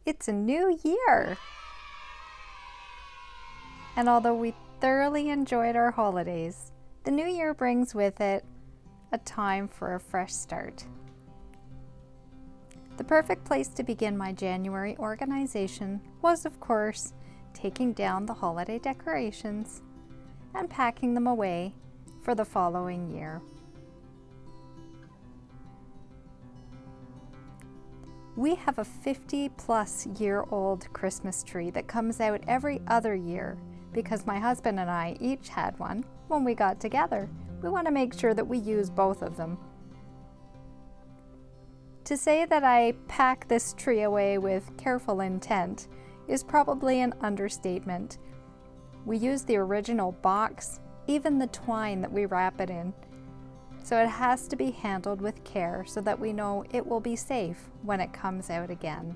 It's a new year! And although we thoroughly enjoyed our holidays, the new year brings with it a time for a fresh start. The perfect place to begin my January organization was, of course, taking down the holiday decorations and packing them away for the following year. We have a 50-plus-year-old Christmas tree that comes out every other year because my husband and I each had one when we got together. We want to make sure that we use both of them. To say that I pack this tree away with careful intent is probably an understatement. We use the original box, even the twine that we wrap it in. So it has to be handled with care so that we know it will be safe when it comes out again.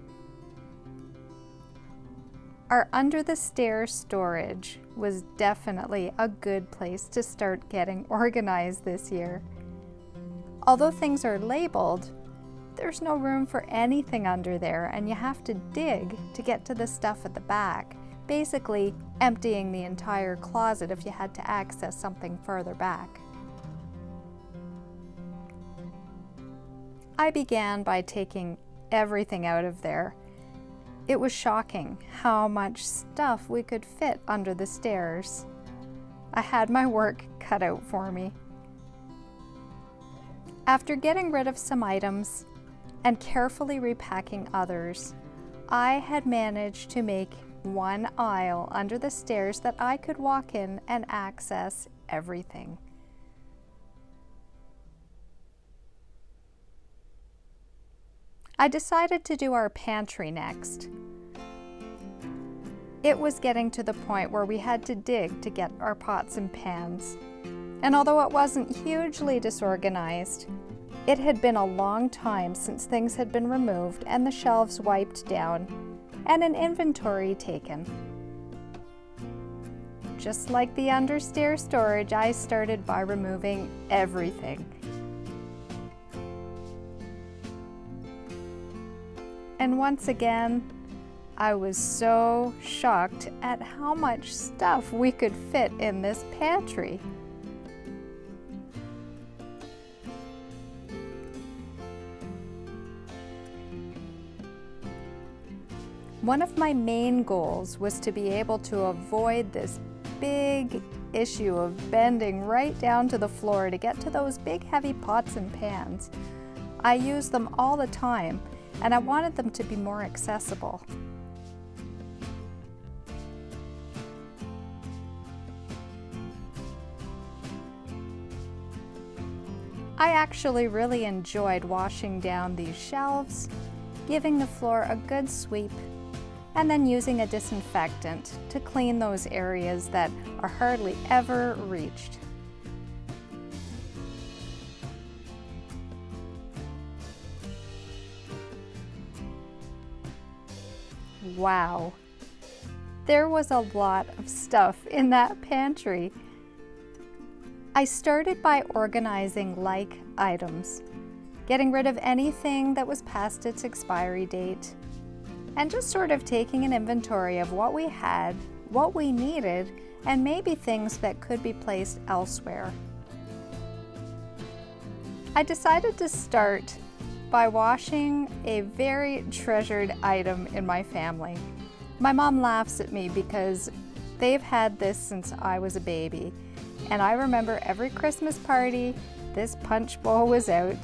Our under the stairs storage was definitely a good place to start getting organized this year. Although things are labeled, there's no room for anything under there, and you have to dig to get to the stuff at the back, basically emptying the entire closet if you had to access something further back. I began by taking everything out of there. It was shocking how much stuff we could fit under the stairs. I had my work cut out for me. After getting rid of some items and carefully repacking others, I had managed to make one aisle under the stairs that I could walk in and access everything. I decided to do our pantry next. It was getting to the point where we had to dig to get our pots and pans. And although it wasn't hugely disorganized, it had been a long time since things had been removed and the shelves wiped down and an inventory taken. Just like the understairs storage, I started by removing everything. And once again, I was so shocked at how much stuff we could fit in this pantry. One of my main goals was to be able to avoid this big issue of bending right down to the floor to get to those big heavy pots and pans. I use them all the time, and I wanted them to be more accessible. I actually really enjoyed washing down these shelves, giving the floor a good sweep, and then using a disinfectant to clean those areas that are hardly ever reached. Wow, there was a lot of stuff in that pantry. I started by organizing like items, getting rid of anything that was past its expiry date, and just sort of taking an inventory of what we had, what we needed, and maybe things that could be placed elsewhere. I decided to start by washing a very treasured item in my family. My mom laughs at me because they've had this since I was a baby, and I remember every Christmas party, this punch bowl was out.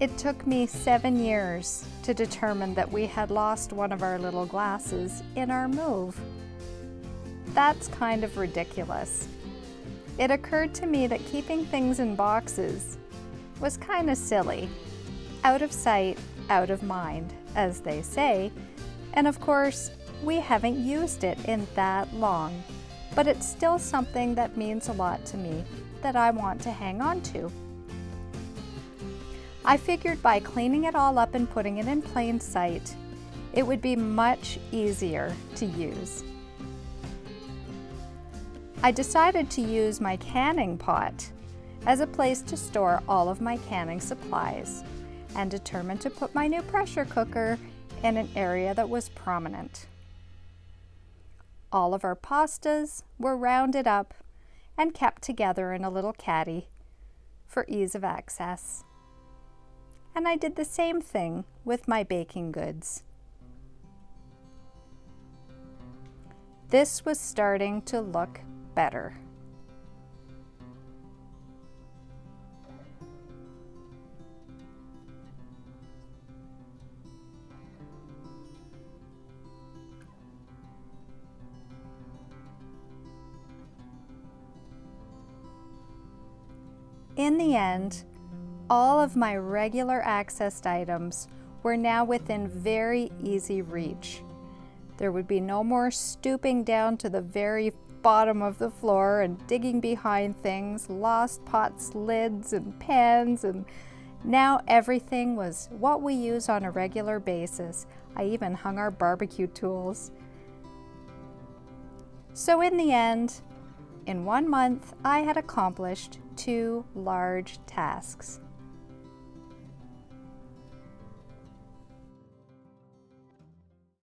It took me 7 years to determine that we had lost one of our little glasses in our move. That's kind of ridiculous. It occurred to me that keeping things in boxes was kind of silly. Out of sight, out of mind, as they say. And of course, we haven't used it in that long. But it's still something that means a lot to me that I want to hang on to. I figured by cleaning it all up and putting it in plain sight, it would be much easier to use. I decided to use my canning pot as a place to store all of my canning supplies and determined to put my new pressure cooker in an area that was prominent. All of our pastas were rounded up and kept together in a little caddy for ease of access. And I did the same thing with my baking goods. This was starting to look better. In the end, all of my regular accessed items were now within very easy reach. There would be no more stooping down to the very bottom of the floor and digging behind things, lost pots, lids, and pans, and now everything was what we use on a regular basis. I even hung our barbecue tools. So in the end, in 1 month, I had accomplished 2 large tasks.